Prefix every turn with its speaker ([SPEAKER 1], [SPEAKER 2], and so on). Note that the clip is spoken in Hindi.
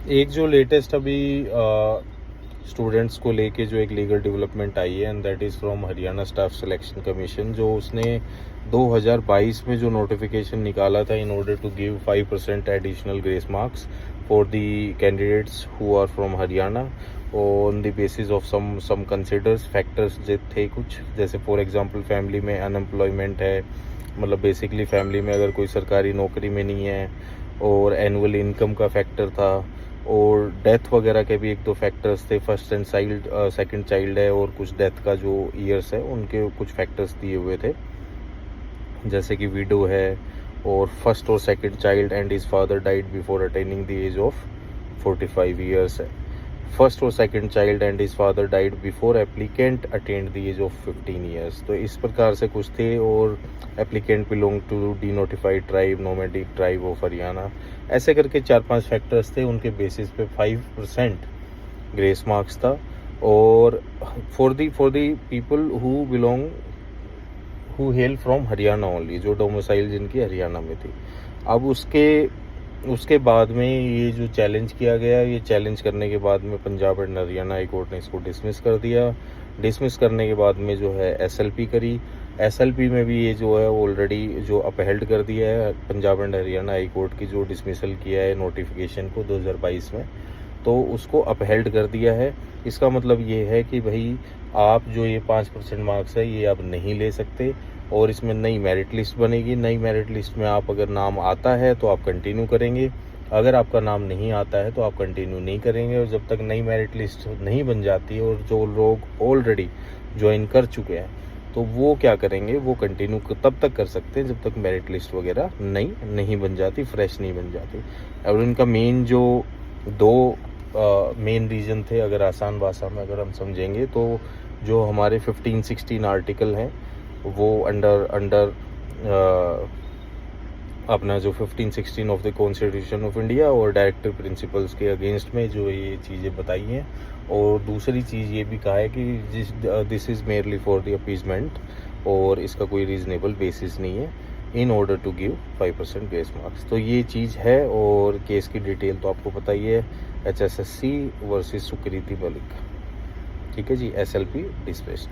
[SPEAKER 1] एक जो लेटेस्ट अभी स्टूडेंट्स को लेके जो एक लीगल डेवलपमेंट आई है, and that is from Haryana staff selection commission, जो उसने 2022 में जो नोटिफिकेशन निकाला था in order to give 5% additional grace marks for the candidates who are from Haryana on the basis of some considers factors जो थे कुछ, जैसे फॉर एग्जांपल फैमिली में अनएम्प्लॉयमेंट है, मतलब बेसिकली फैमिली में अगर कोई सरकारी नौकरी में नहीं है, और एनुअल इनकम का फैक्टर था, और डेथ वगैरह के भी एक दो फैक्टर्स थे, first and child second child है, और कुछ डेथ का जो ईयर्स है उनके कुछ फैक्टर्स दिए हुए थे, जैसे कि विडो है, और फर्स्ट और second child and his father died before attaining the age of 45 years है, फर्स्ट और second child and his father died before applicant attend the age of 15 years. तो इस प्रकार से कुछ थे, और applicant belong to the notified tribe, nomadic tribe of Haryana, ऐसे करके 4-5 फैक्टर्स थे, उनके बेसिस पे 5% ग्रेस मार्क्स था। और for the people who belong who hello from Haryana only, जो डोमिसाइल जिनकी हरियाणा में थी। अब उसके बाद में ये जो चैलेंज किया गया, ये चैलेंज करने के बाद में Punjab and Haryana high court ने इसको डिसमिस कर दिया। डिसमिस करने के बाद में जो है एसएलपी करी, एसएलपी में भी ये जो है ऑलरेडी जो अपहेल्ड कर दिया है Punjab and Haryana high court की जो डिसमिसल किया है नोटिफिकेशन को 2022 में, तो उसको अपहेल्ड कर दिया है। इसका मतलब ये है कि भाई आप जो ये 5% मार्क्स है ये आप नहीं ले सकते, और इसमें नई मेरिट लिस्ट बनेगी। नई मेरिट लिस्ट में आप अगर नाम आता है तो आप कंटिन्यू करेंगे, अगर आपका नाम नहीं आता है तो आप कंटिन्यू नहीं करेंगे। और जब तक नई मेरिट लिस्ट नहीं बन जाती, और जो लोग ऑलरेडी ज्वाइन कर चुके हैं तो वो क्या करेंगे, वो कंटिन्यू तब तक कर सकते हैं जब तक मेरिट लिस्ट वगैरह नहीं बन जाती, फ्रेश नहीं बन जाती। और इनका मेन जो दो मेन रीज़न थे, अगर आसान भाषा में अगर हम समझेंगे तो जो हमारे 15-16 आर्टिकल हैं वो अंडर अपना जो 15-16 of the constitution of India और डायरेक्टिव प्रिंसिपल्स के अगेंस्ट में जो ये चीज़ें बताई हैं। और दूसरी चीज़ ये भी कहा है कि this is merely for the appeasement, और इसका कोई रीज़नेबल बेसिस नहीं है in order to give 5% grace marks. तो ये चीज़ है, और केस की डिटेल तो आपको पता ही है, HSSC वर्सेस सुकृति मलिक। ठीक है जी, SLP डिसमिस्ड।